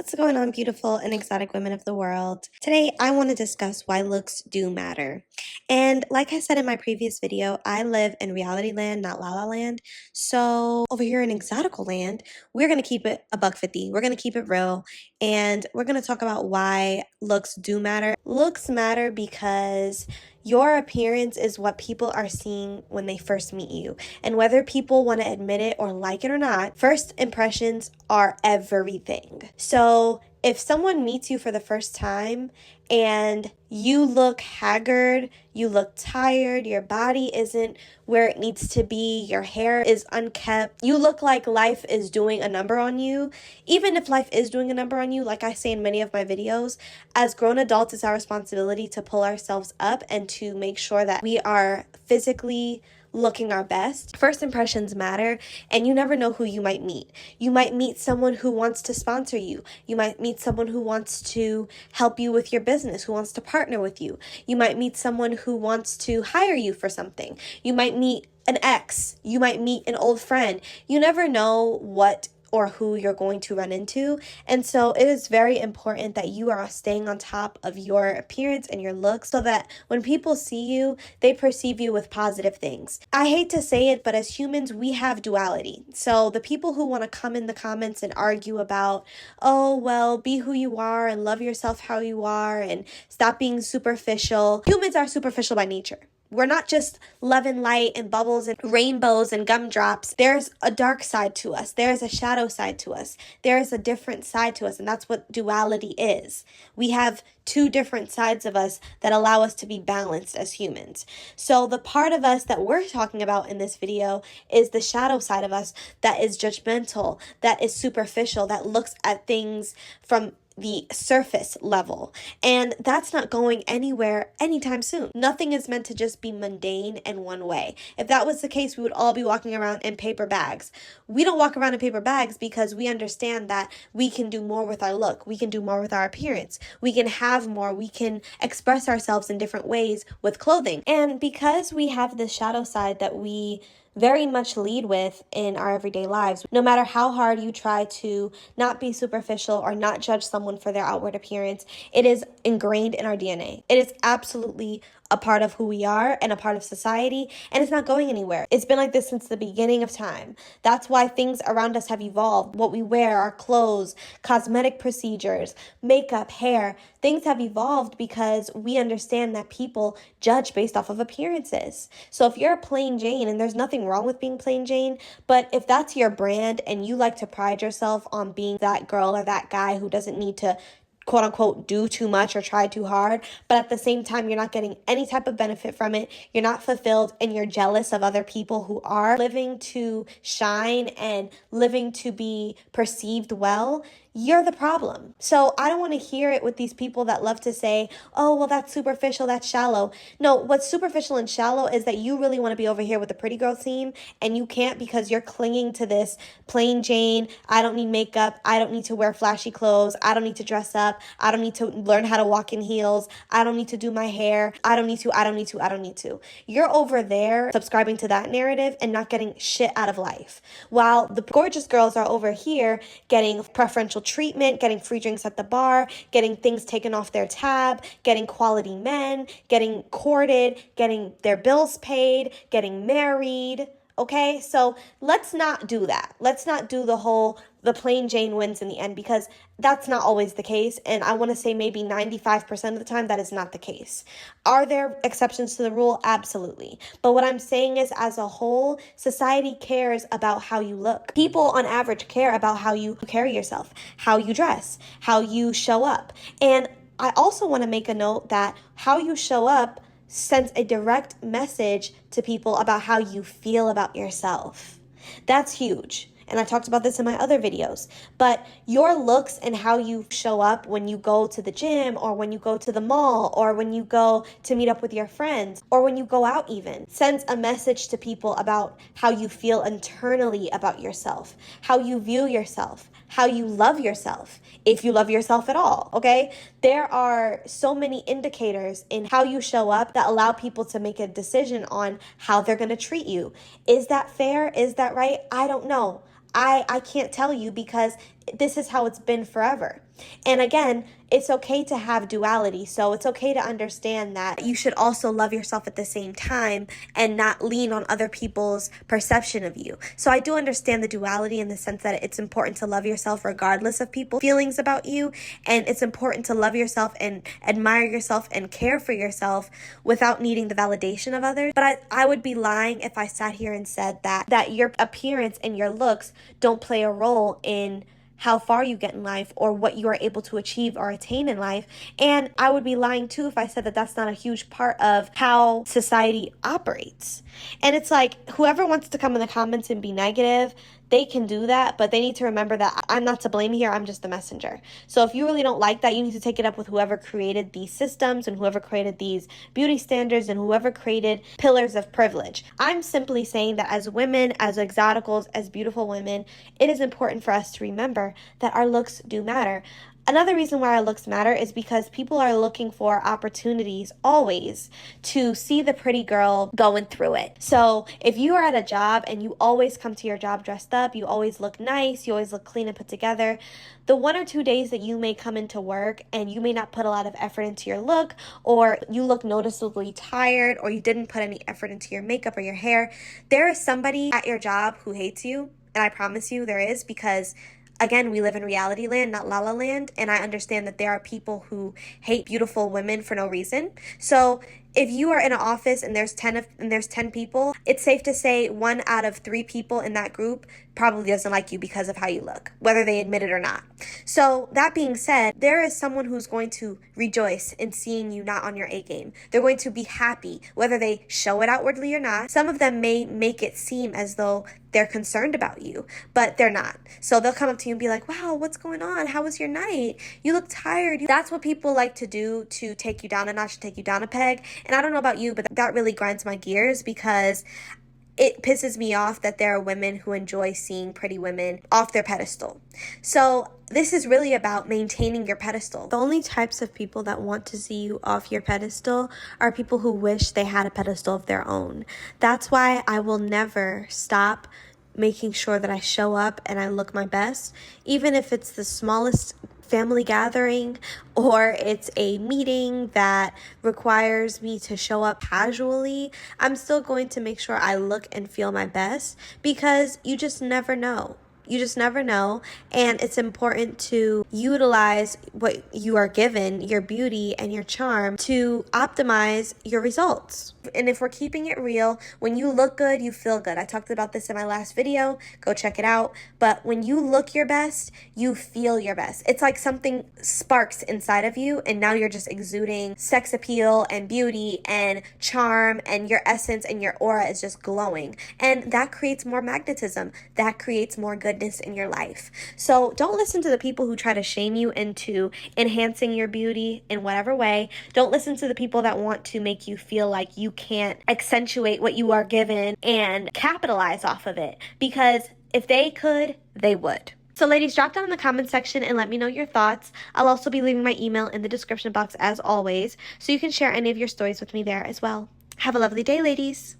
What's going on, beautiful and exotic women of the world? Today, I want to discuss why looks do matter. And like I said in my previous video, I live in reality land, not la la land. So over here in exotical land, we're going to keep it a buck 50. We're going to keep it real. And we're going to talk about why looks do matter. Looks matter because your appearance is what people are seeing when they first meet you. And whether people want to admit it or like it or not, first impressions are everything. So if someone meets you for the first time and you look haggard, you look tired, your body isn't where it needs to be, your hair is unkempt, you look like life is doing a number on you. Even if life is doing a number on you, like I say in many of my videos, as grown adults, it's our responsibility to pull ourselves up and to make sure that we are physically looking our best. First impressions matter, and you never know who you might meet. You might meet someone who wants to sponsor you. You might meet someone who wants to help you with your business, who wants to partner with you. You might meet someone who wants to hire you for something. You might meet an ex. You might meet an old friend. You never know what or who you're going to run into. And so it is very important that you are staying on top of your appearance and your looks so that when people see you, they perceive you with positive things. I hate to say it, but as humans, we have duality. So the people who want to come in the comments and argue about, oh, well, be who you are and love yourself how you are and stop being superficial. Humans are superficial by nature. We're not just love and light and bubbles and rainbows and gumdrops. There's a dark side to us. There's a shadow side to us. There's a different side to us, and that's what duality is. We have two different sides of us that allow us to be balanced as humans. So the part of us that we're talking about in this video is the shadow side of us that is judgmental, that is superficial, that looks at things from the surface level. And that's not going anywhere anytime soon. Nothing is meant to just be mundane and one way. If that was the case, we would all be walking around in paper bags. We don't walk around in paper bags because we understand that we can do more with our look. We can do more with our appearance. We can have more. We can express ourselves in different ways with clothing. And because we have the shadow side that we very much lead with in our everyday lives. No matter how hard you try to not be superficial or not judge someone for their outward appearance, it is ingrained in our DNA. It is absolutely a part of who we are and a part of society, and it's not going anywhere. It's been like this since the beginning of time. That's why things around us have evolved. What we wear, our clothes, cosmetic procedures, makeup, hair, things have evolved because we understand that people judge based off of appearances. So if you're a plain Jane, and there's nothing wrong with being plain Jane, but if that's your brand and you like to pride yourself on being that girl or that guy who doesn't need to quote unquote do too much or try too hard, but at the same time you're not getting any type of benefit from it, you're not fulfilled, and you're jealous of other people who are living to shine and living to be perceived well, you're the problem. So I don't want to hear it with these people that love to say, oh, well, that's superficial, that's shallow. No, what's superficial and shallow is that you really want to be over here with the pretty girl team, and you can't because you're clinging to this plain Jane, I don't need makeup, I don't need to wear flashy clothes, I don't need to dress up, I don't need to learn how to walk in heels, I don't need to do my hair, I don't need to. You're over there subscribing to that narrative and not getting shit out of life. While the gorgeous girls are over here getting preferential treatment, getting free drinks at the bar, getting things taken off their tab, getting quality men, getting courted, getting their bills paid, getting married. Okay, so let's not do that. Let's not do the plain Jane wins in the end, because that's not always the case. And I want to say maybe 95% of the time that is not the case. Are there exceptions to the rule? Absolutely. But what I'm saying is, as a whole, society cares about how you look. People on average care about how you carry yourself, how you dress, how you show up. And I also want to make a note that how you show up sends a direct message to people about how you feel about yourself. That's huge. And I talked about this in my other videos. But your looks and how you show up when you go to the gym, or when you go to the mall, or when you go to meet up with your friends, or when you go out even, sends a message to people about how you feel internally about yourself, how you view yourself, how you love yourself, if you love yourself at all, okay? There are so many indicators in how you show up that allow people to make a decision on how they're going to treat you. Is that fair? Is that right? I don't know. I can't tell you because this is how it's been forever. And again, it's okay to have duality. So it's okay to understand that you should also love yourself at the same time and not lean on other people's perception of you. So I do understand the duality in the sense that it's important to love yourself regardless of people's feelings about you. And it's important to love yourself and admire yourself and care for yourself without needing the validation of others. But I would be lying if I sat here and said that your appearance and your looks don't play a role in how far you get in life or what you are able to achieve or attain in life. And I would be lying too if I said that that's not a huge part of how society operates. And it's like, whoever wants to come in the comments and be negative, they can do that, but they need to remember that I'm not to blame here, I'm just the messenger. So if you really don't like that, you need to take it up with whoever created these systems and whoever created these beauty standards and whoever created pillars of privilege. I'm simply saying that as women, as exoticals, as beautiful women, it is important for us to remember that our looks do matter. Another reason why our looks matter is because people are looking for opportunities always to see the pretty girl going through it. So if you are at a job and you always come to your job dressed up, you always look nice, you always look clean and put together, the 1 or 2 days that you may come into work and you may not put a lot of effort into your look, or you look noticeably tired, or you didn't put any effort into your makeup or your hair, there is somebody at your job who hates you. And I promise you there is, because again, we live in reality land, not la la land, and I understand that there are people who hate beautiful women for no reason. So if you are in an office and there's 10 people, it's safe to say 1 out of 3 people in that group probably doesn't like you because of how you look, whether they admit it or not. So that being said, there is someone who's going to rejoice in seeing you not on your A game. They're going to be happy, whether they show it outwardly or not. Some of them may make it seem as though they're concerned about you, but they're not. So they'll come up to you and be like, wow, what's going on? How was your night? You look tired. That's what people like to do to take you down a notch, to take you down a peg. And I don't know about you, but that really grinds my gears, because it pisses me off that there are women who enjoy seeing pretty women off their pedestal. So this is really about maintaining your pedestal. The only types of people that want to see you off your pedestal are people who wish they had a pedestal of their own. That's why I will never stop making sure that I show up and I look my best, even if it's the smallest family gathering or it's a meeting that requires me to show up casually. I'm still going to make sure I look and feel my best, because you just never know. You just never know, and it's important to utilize what you are given, your beauty and your charm, to optimize your results. And if we're keeping it real, when you look good, you feel good. I talked about this in my last video. Go check it out. But when you look your best, you feel your best. It's like something sparks inside of you, and now you're just exuding sex appeal and beauty and charm, and your essence and your aura is just glowing. And that creates more magnetism. That creates more goodness in your life. So don't listen to the people who try to shame you into enhancing your beauty in whatever way. Don't listen to the people that want to make you feel like you can't accentuate what you are given and capitalize off of it, because if they could, they would. So ladies, drop down in the comment section and let me know your thoughts. I'll also be leaving my email in the description box as always, so you can share any of your stories with me there as well. Have a lovely day, ladies.